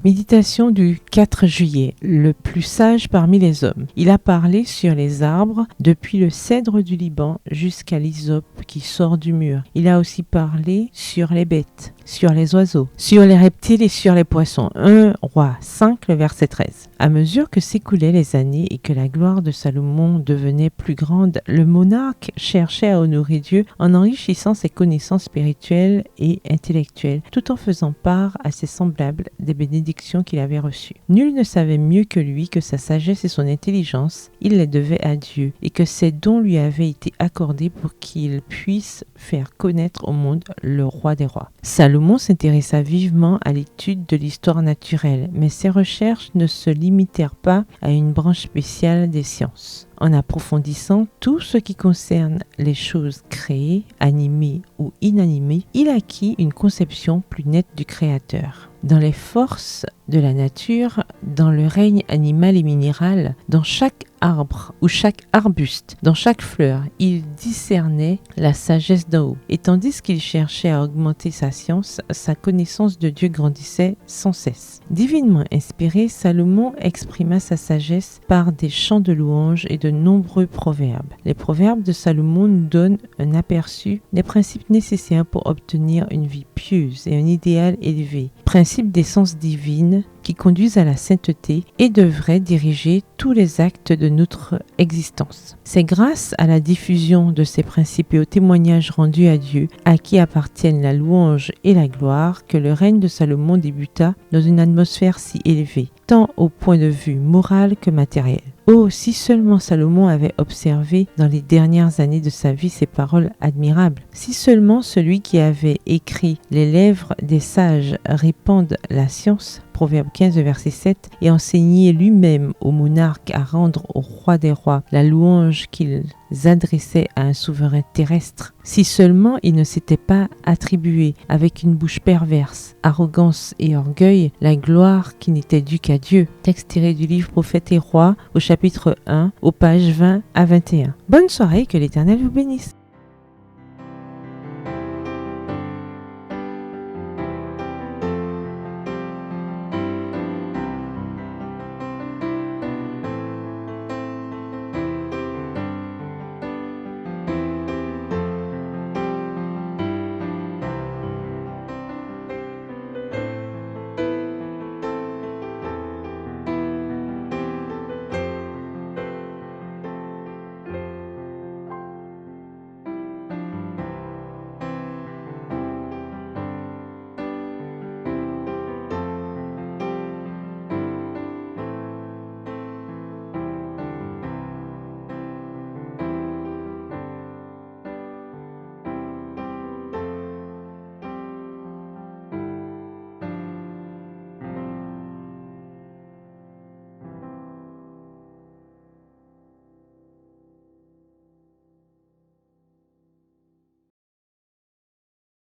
Méditation du 4 juillet, le plus sage parmi les hommes. Il a parlé sur les arbres, depuis le cèdre du Liban jusqu'à l'hysope qui sort du mur. Il a aussi parlé sur les bêtes, sur les oiseaux, sur les reptiles et sur les poissons. 1 Roi 5, le verset 13. À mesure que s'écoulaient les années et que la gloire de Salomon devenait plus grande, le monarque cherchait à honorer Dieu en enrichissant ses connaissances spirituelles et intellectuelles, tout en faisant part à ses semblables des bénédictions qu'il avait reçues. Nul ne savait mieux que lui que sa sagesse et son intelligence, il les devait à Dieu, et que ces dons lui avaient été accordés pour qu'il puisse faire connaître au monde le roi des rois. Salomon s'intéressa vivement à l'étude de l'histoire naturelle, mais ses recherches ne se limitèrent pas à une branche spéciale des sciences. En approfondissant tout ce qui concerne les choses créées, animées ou inanimées, il acquit une conception plus nette du Créateur. Dans les forces de la nature, dans le règne animal et minéral, dans chaque arbre ou chaque arbuste, dans chaque fleur, il discernait la sagesse d'en haut. Et tandis qu'il cherchait à augmenter sa science, sa connaissance de Dieu grandissait sans cesse. Divinement inspiré, Salomon exprima sa sagesse par des chants de louanges et de nombreux proverbes. Les proverbes de Salomon nous donnent un aperçu des principes nécessaires pour obtenir une vie pieuse et un idéal élevé. Principes d'essence divine qui conduisent à la sainteté et devraient diriger tous les actes de notre existence. C'est grâce à la diffusion de ces principes et au témoignage rendu à Dieu, à qui appartiennent la louange et la gloire, que le règne de Salomon débuta dans une atmosphère si élevée, tant au point de vue moral que matériel. Oh, si seulement Salomon avait observé dans les dernières années de sa vie ces paroles admirables. Si seulement celui qui avait écrit « Les lèvres des sages répandent la science » Proverbe 15, verset 7, et enseigné lui-même au monarque à rendre au roi des rois la louange qu'ils adressaient à un souverain terrestre. Si seulement il ne s'était pas attribué avec une bouche perverse, arrogance et orgueil, la gloire qui n'était due qu'à Dieu. Texte tiré du livre Prophètes et Rois, au chapitre 1, aux pages 20 à 21. Bonne soirée, que l'Éternel vous bénisse.